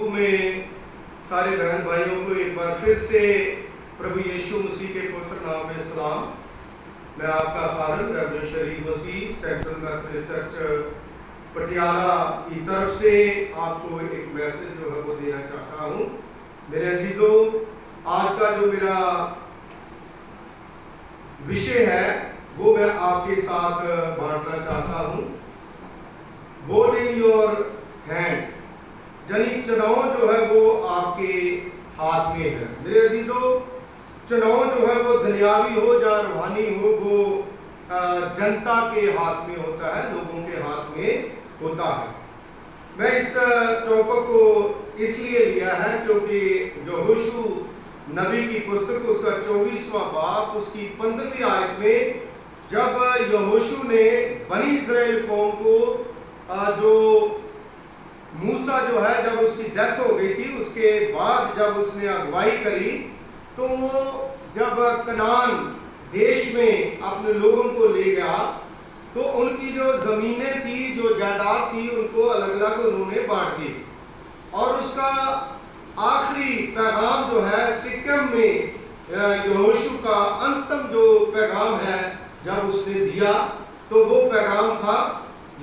प्रभु में सारे बहन भाइयों को एक बार फिर से प्रभु यीशु मसीह के पवित्र नाम में सलाम। मैं आपका फादर रेवरेंड शरीफ मसीह सेंट्रल मैथोडिस्ट चर्च पटियाला की तरफ से आपको एक मैसेज जो है वो देना चाहता हूँ। मेरे अजीजों, आज का जो मेरा विषय है वो मैं आपके साथ बांटना चाहता हूँ। वोट इन योर हैंड, यानी चुनाव जो है वो आपके हाथ में है। मेरे अजीजों, चुनाव जो है वो दुनियावी हो या रूहानी हो, वो जनता के हाथ में होता है, लोगों के हाथ में होता है। मैं इस टॉपिक को इसलिए लिया है क्योंकि यहोशू नबी की पुस्तक उसका 24वां बाब उसकी 15वीं आयत में जब यहोशू ने बनी इस्राएल कौम को जो मूसा जो है जब उसकी डेथ हो गई थी, उसके बाद जब उसने अगुवाई करी तो वो जब कनान देश में अपने लोगों को ले गया तो उनकी जो जमीनें थी, जो जायदाद थी, उनको अलग अलग उन्होंने बांट दी। और उसका आखिरी पैगाम जो है सिक्किम में यहोशू का अंतिम जो पैगाम है जब उसने दिया तो वो पैगाम था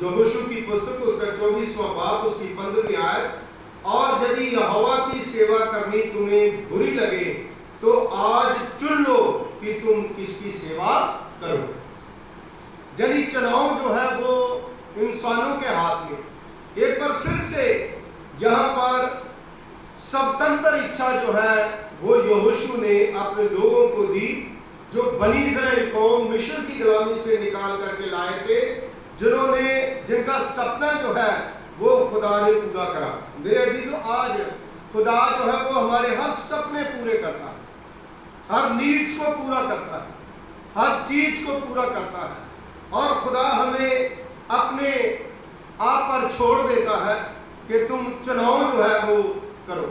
यहोशू की पुस्तक उसका 24वां बाब उसकी 15वीं आयत, और यदि यहोवा की सेवा करनी तुम्हें बुरी लगे तो आज चुन लो कि तुम किसकी सेवा करोगे। यानी चुनाव जो है वो इंसानों के हाथ में। एक बार फिर से यहाँ पर स्वतंत्र इच्छा जो है वो यहोशू ने अपने लोगों को दी, जो बनी इस्राएल कौम मिस्र की गुलामी से निकाल करके लाए थे, जिनका सपना जो है वो खुदा ने पूरा करा। मेरे अजीजों, आज खुदा जो है वो हमारे हर सपने पूरे करता है, हर नीड्स को पूरा करता है, हर चीज को पूरा करता है। और खुदा हमें अपने आप पर छोड़ देता है कि तुम चुनाव जो है वो करो,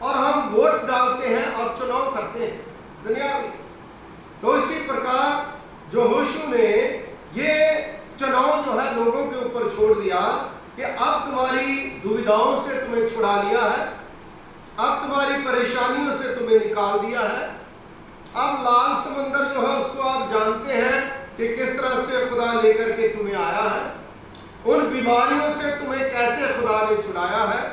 और हम वोट डालते हैं और चुनाव करते हैं दुनिया में। तो इसी प्रकार यहोशू ने ये चुनाव जो है लोगों के ऊपर छोड़ दिया कि अब तुम्हारी दुविधाओं से तुम्हें छुड़ा लिया है, अब तुम्हारी परेशानियों से तुम्हें निकाल दिया है। अब लाल समंदर जो है उसको आप जानते हैं कि किस तरह से खुदा लेकर के तुम्हें आया है, उन बीमारियों से तुम्हें कैसे खुदा ने छुड़ाया है,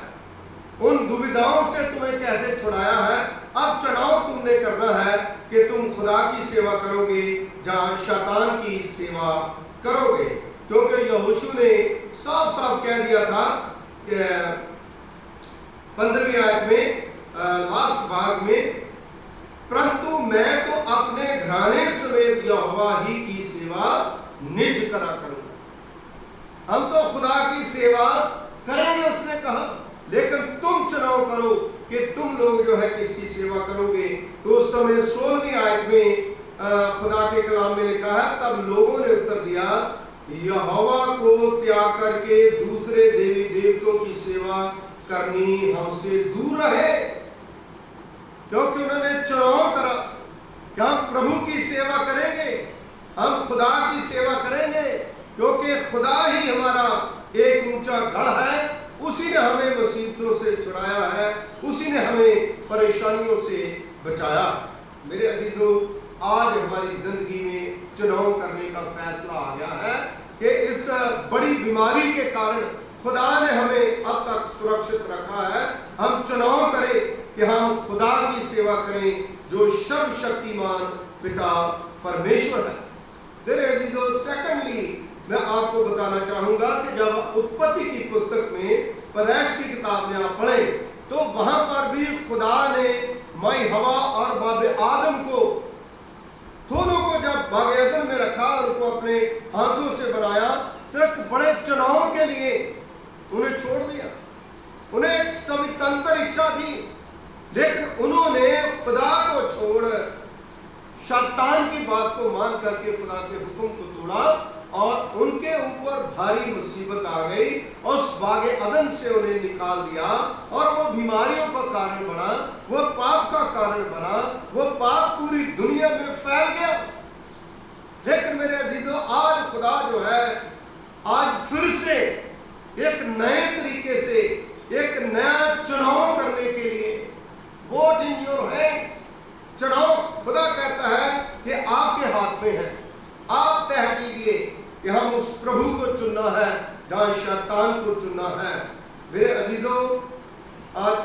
उन दुविधाओं से तुम्हें कैसे छुड़ाया है। अब चुनाव तुमने करना है कि तुम खुदा की सेवा करोगे जहां शैतान की सेवा करोगे। क्योंकि यहोशू ने साफ साफ कह दिया था कि 15वीं आयत में लास्ट भाग में, परंतु मैं तो अपने घराने समेत यहोवा ही की सेवा निज करा करूंगा। हम तो खुदा की सेवा करेंगे उसने कहा, लेकिन तुम चुनाव करो कि तुम लोग जो है किसकी सेवा करोगे। तो उस समय 16वीं आयत में खुदा के कलाम में लिखा है, तब लोगों ने उत्तर दिया, यहोवा को त्याग करके दूसरे देवी देवताओं की सेवा करनी हमसे दूर रहे। क्योंकि उन्होंने चुनाव करा कि हम प्रभु की सेवा करेंगे, हम खुदा की सेवा करेंगे, क्योंकि खुदा ही हमारा एक ऊंचा गढ़ है, उसी ने हमें मुसीबतों से छुड़ाया है, उसी ने हमें परेशानियों से बचाया। मेरे अजीजों, आज हमारी जिंदगी में चुनाव करने का फैसला आ गया है कि इस बड़ी बीमारी के कारण खुदा ने हमें अब तक सुरक्षित रखा है। हम चुनाव करें कि हम खुदा की सेवा करें जो सर्वशक्तिमान पिता परमेश्वर है। मेरे अजीजों, सेकंडली मैं आपको बताना चाहूंगा कि जब उत्पत्ति की पुस्तक में पैदाइश की किताब में आप पढ़ें तो वहां पर भी खुदा ने माई हवा और बाबे आदम को, दोनों को जब बाग एदन में रखा और उनको अपने हाथों से बनाया तो एक बड़े चुनाव के लिए उन्हें छोड़ दिया। उन्हें एक स्वतंत्र इच्छा थी, लेकिन उन्होंने खुदा को छोड़ शैतान की बात को मान करके खुदा के हुक्म को तोड़ा और उनके ऊपर भारी मुसीबत आ गई। उस बागे अदन से उन्हें निकाल दिया और वो बीमारियों का कारण बना, वो पाप का कारण बना, वो पाप पूरी दुनिया में फैल गया। लेकिन मेरे अजीजों, आज खुदा जो है आज फिर से एक नए तरीके से एक नया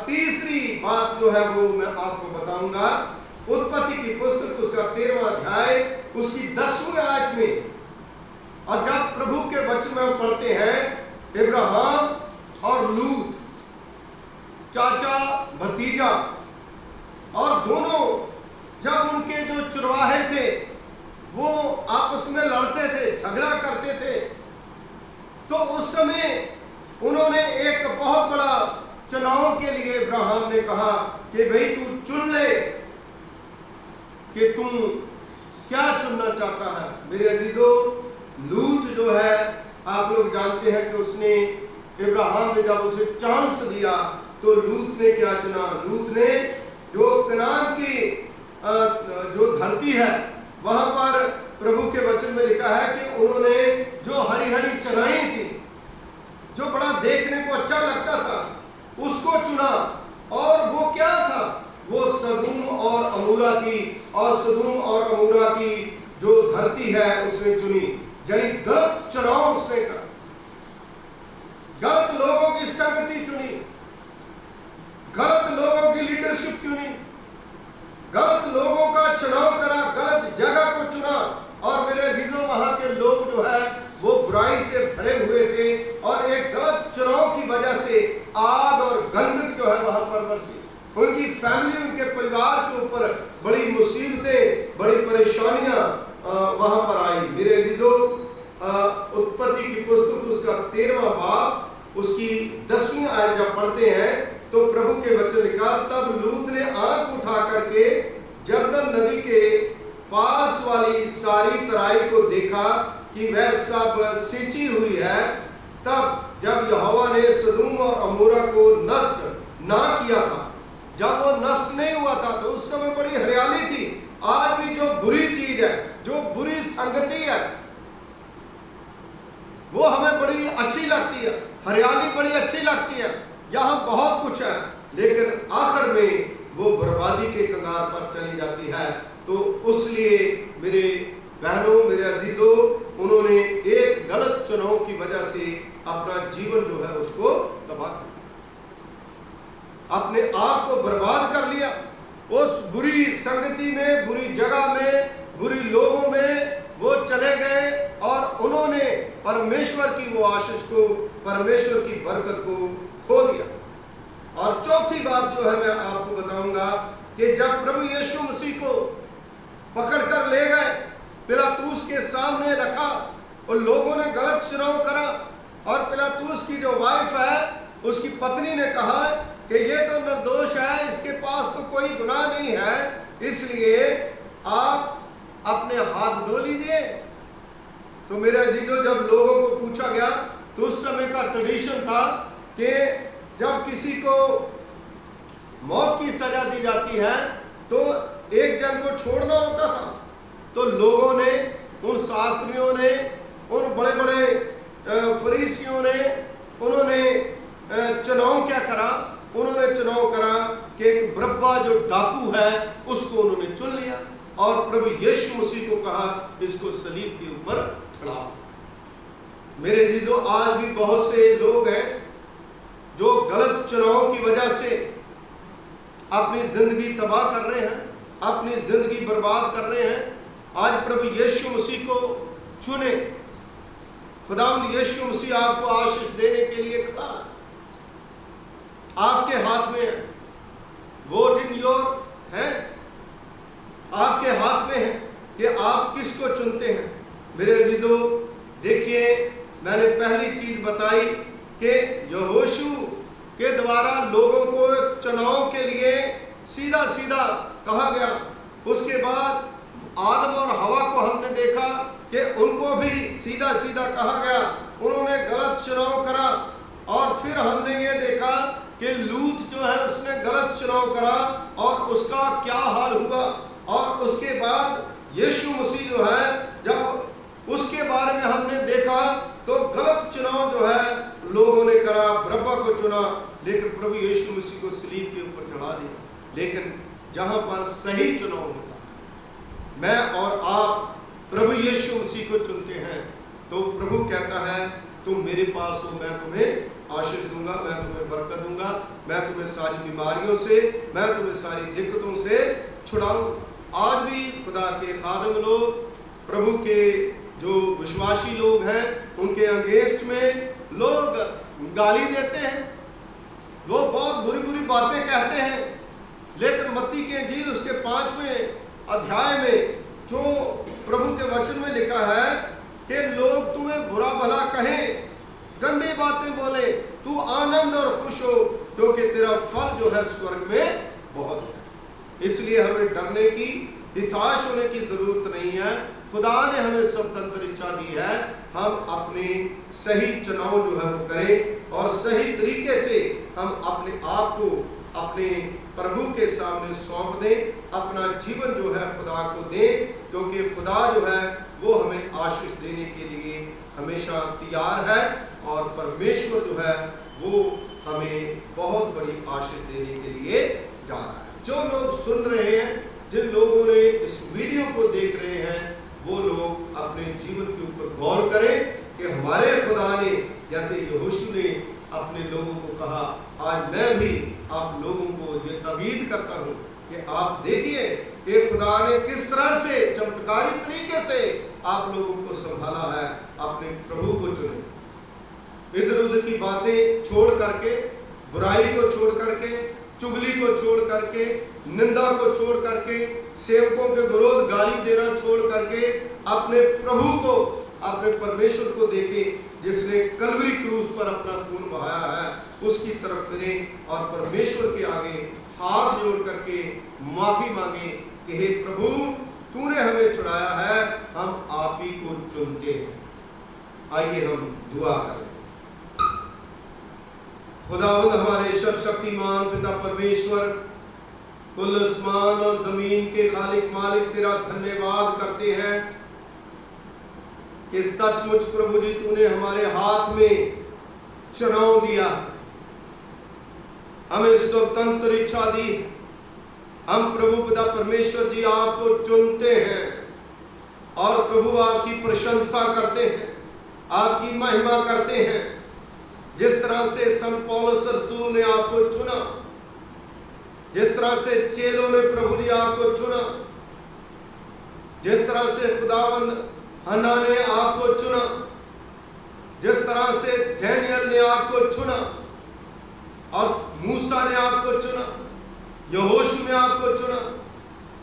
तीसरी बात जो है वो मैं आपको बताऊंगा। उत्पत्ति की पुस्तक उसका 13वां अध्याय उसकी 10वीं आयत में, और जब प्रभु के वचन में हम पढ़ते हैं इब्राहिम और लूत, चाचा भतीजा, और दोनों जब उनके जो चरवाहे थे वो आपस में लड़ते थे, झगड़ा करते थे, तो उस समय उन्होंने एक बहुत बड़ा चुनाव के लिए इब्राहिम ने कहा कि भाई तू चुन ले कि तुम क्या चुनना चाहता है। मेरे अजीजों, लूत जो है आप लोग जानते हैं कि उसने, इब्राहिम ने जब उसे चांस दिया तो लूत ने क्या चुना? लूत ने जो कनान की जो धरती है वहां पर प्रभु के वचन में लिखा है कि उन्होंने जो हरी हरी चराई थी, जो बड़ा देखने को अच्छा लगता था, उसको चुना। और वो क्या था? वो सदूम और अमूरा की, और सदूम और अमूरा की जो धरती है उसने चुनी। यानी गलत चुनाव उसने करा, गलत लोगों की संगति चुनी, गलत लोगों की लीडरशिप चुनी, गलत लोगों का चुनाव करा, गलत जगह को चुना। और मेरे अजीजों, वहां के लोग जो है वो बुराई से भरे हुए थे, और एक गलत चुनाव की वजह से आग और गंधक जो है वहां पर बरसी। उनकी फैमिली, उनके परिवार के ऊपर बड़ी मुसीबतें, बड़ी परेशानियां वहां पर आई। मेरे अजीजों, उत्पत्ति की पुस्तक उसका 13वां बाब उसकी 10वीं आयत जब पढ़ते हैं तो प्रभु के वचन लिखा, तब लूत ने आंख उठा करके जर्दन नदी के पास वाली सारी तराई को देखा कि वह सब सिंची हुई है। तब जब यहोवा ने सदूम और अमोरा को नष्ट ना किया था, जब वो नष्ट नहीं हुआ था, तो उस समय बड़ी हरियाली थी। आज भी जो बुरी चीज है, जो बुरी संगति है, वो हमें बड़ी अच्छी लगती है, हरियाली बड़ी अच्छी लगती है, यहाँ बहुत कुछ है, लेकिन आखिर में वो बर्बादी के कगार पर चली जाती है। तो उसलिए मेरे बहनों, मेरे अजीजों, उन्होंने एक गलत चुनाव की वजह से अपना जीवन जो है उसको तबाह कर दिया, अपने आप को बर्बाद कर लिया। उस बुरी संगति में, बुरी जगह में, बुरी लोगों में वो चले गए और उन्होंने परमेश्वर की वो आशीष को, परमेश्वर की बरकत को खो दिया। और चौथी बात जो है मैं आपको बताऊंगा कि जब प्रभु यीशु मसीह को पकड़कर ले गए, पिलातूस के सामने रखा, और लोगों ने गलत चुनाव करा, और पिलातूस की जो वाइफ है उसकी पत्नी ने कहा कि ये तो निर्दोष है, इसके पास तो कोई गुनाह नहीं है, इसलिए आप अपने हाथ धो लीजिए। तो मेरे अजीजों, जब लोगों को पूछा गया तो उस समय का ट्रेडिशन था कि जब किसी को मौत की सजा दी जाती है तो एक जन को छोड़ना होता था। तो लोगों ने, उन शास्त्रियों ने, उन बड़े बड़े फरीसियों ने, उन्होंने चुनाव क्या करा? उन्होंने चुनाव करा कि एक बरअब्बा जो डाकू है उसको उन्होंने चुन लिया, और प्रभु यीशु मसीह को कहा इसको सलीब के ऊपर चढ़ाओ। मेरे जीजों, आज भी बहुत से लोग हैं जो गलत चुनाव की वजह से अपनी जिंदगी तबाह कर रहे हैं, अपनी जिंदगी बर्बाद कर रहे हैं। आज प्रभु यीशु मसीह को चुने। खुदावंद यीशु मसीह आपको आशीष देने के लिए खड़ा है, आपके हाथ में है। वोट इन योर है, आपके हाथ में है कि आप किसको चुनते हैं। मेरे अजीजों, देखिए, मैंने पहली चीज बताई कि यहोशू के द्वारा लोगों को चुनाव के लिए सीधा सीधा कहा गया। उसके बाद आदम और हवा को हमने देखा कि उनको भी सीधा सीधा कहा गया, उन्होंने गलत चुनाव करा। और फिर हमने ये देखा कि लूत जो है उसने गलत चुनाव करा और उसका क्या हाल हुआ। और उसके बाद यीशु मसीह जो है, जब उसके बारे में हमने देखा तो गलत चुनाव जो है लोगों ने करा, बरअब्बा को चुना, लेकिन प्रभु यीशु मसीह को सलीब के ऊपर चढ़ा दिया। लेकिन जहां पर सही चुनाव होता है, मैं और आप प्रभु यीशु मसीह को चुनते हैं, तो प्रभु कहता है तुम मेरे पास हो, मैं तुम्हें आशीष दूंगा, मैं तुम्हें बरकत दूंगा। मैं तुम्हें सारी बीमारियों से, मैं तुम्हें सारी दिक्कतों से छुड़ाऊं। आज भी खुदा के खादम लोग, प्रभु के जो विश्वासी लोग हैं, उनके अगेंस्ट में लोग गाली देते हैं, वो बहुत बुरी बुरी बातें कहते हैं। लेकिन मत्ती के इंजील उसके 5वें अध्याय में जो प्रभु के वचन में लिखा है कि लोग तुम्हें बुरा भला कहें, गंदी बातें बोले, तू आनंद और खुश हो, क्योंकि तेरा फल जो है स्वर्ग में बहुत है। इसलिए हमें डरने की, हताश होने की जरूरत नहीं है। खुदा ने हमें स्वतंत्र इच्छा दी है, हम अपने सही चुनाव जो है वो करें और सही तरीके से हम अपने आप को अपने प्रभु के सामने सौंप दें, अपना जीवन जो है खुदा को दें, क्योंकि खुदा जो है वो हमें आशीष देने के लिए हमेशा तैयार है और परमेश्वर जो है वो हमें बहुत बड़ी आशीष देने के लिए जा रहा है। जो लोग सुन रहे हैं, जिन लोगों ने इस वीडियो को देख रहे हैं, वो लोग अपने जीवन के ऊपर गौर करें कि हमारे खुदा ने, जैसे यहोशू ने अपने लोगों को कहा, आज मैं भी आप लोगों को ये ताकीद करता हूँ कि आप देखिए कि खुदा ने किस तरह से चमत्कारी तरीके से आप लोगों को संभाला है। अपने प्रभु को चुने, इधर उधर की बातें छोड़ करके, बुराई को छोड़ करके, चुगली को छोड़ करके, निंदा को छोड़ करके, सेवकों के विरोध गाली देना छोड़ करके अपने प्रभु को, अपने परमेश्वर को देखें, जिसने कलवरी क्रूस पर अपना खून बहाया है, उसकी तरफ फिरे और परमेश्वर के आगे हाथ जोड़ करके माफी मांगे कि हे प्रभु, तूने हमें छुड़ाया है, हम आप ही को चुनते हैं। आइए हम दुआ करें। खुदावंद हमारे सर्वशक्तिमान पिता परमेश्वर, कुल आसमान और जमीन के खालिक मालिक, तेरा धन्यवाद करते हैं कि सचमुच प्रभु जी तूने हमारे हाथ में चुनाव दिया, हमें स्वतंत्र इच्छा दी। हम प्रभु पिता परमेश्वर जी आपको चुनते हैं और प्रभु आपकी प्रशंसा करते हैं, आपकी महिमा करते हैं। जिस तरह से संत पौलुस रसूल ने आपको चुना, जिस तरह से चेलों ने प्रभु जी आपको चुना, जिस तरह से खुदावंद हन्ना ने आपको चुना, जिस तरह से डैनियल ने आपको चुना और मूसा ने आपको चुना, यहोशू ने आपको चुना,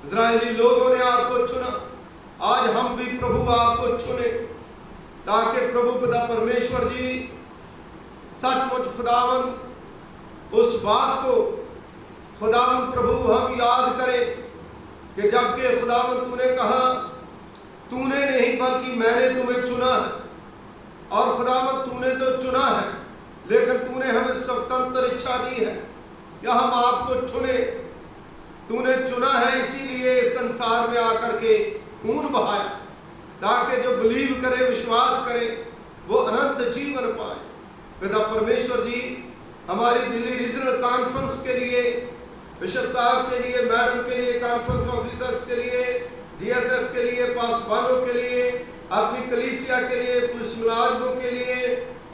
इजरायली लोगों ने आपको चुना, आज हम भी प्रभु आपको चुने, ताकि प्रभु पिता परमेश्वर जी सचमुच खुदावंद उस बात को खुदावंद प्रभु हम याद करें कि जबकि खुदावंद तूने कहा, तूने नहीं बल्कि मैंने तुम्हें चुना है, और खुदावंद तूने तो चुना है, लेकिन तूने हमें स्वतंत्र इच्छा दी है या हम आपको चुने। तूने चुना है, इसीलिए संसार में आकर के खून बहाया, ताकि जो बिलीव करे, विश्वास करे, वो अनंत जीवन पाए। पिता परमेश्वर जी, हमारी दिल्ली रीजनल कॉन्फ्रेंस के लिए, बिशप साहब के लिए, मैडम के लिए, कॉन्फ्रेंस ऑफिसर्स के लिए, डीएसएस के लिए, पासवानों के लिए, अपनी कलीसिया के लिए, पुलिस मुलाजमों के लिए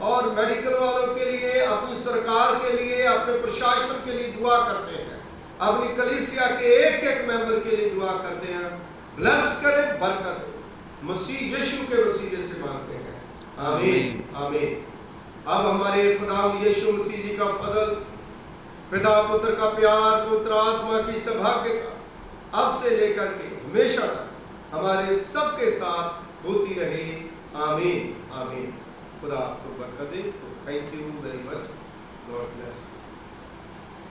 और मेडिकल वालों के लिए, अपनी सरकार के लिए, अपने प्रशासन के लिए दुआ करते हैं। अपनी कलीसिया के एक एक मेंबर के लिए दुआ करते हैं। ब्लेस करें, बरकत दे, मसीह यीशु के वसीले से मांगते हैं, आमीन आमीन। अब हमारे खुदा यीशु मसीह जी का फजल, पिता पुत्र का प्यार, पुत्र आत्मा की सौभाग्य का अब से लेकर के हमेशा तक हमारे सबके साथ होती रहे, आमीन आमीन। खुदा आपको बरकत दे। Thank you very much, God bless.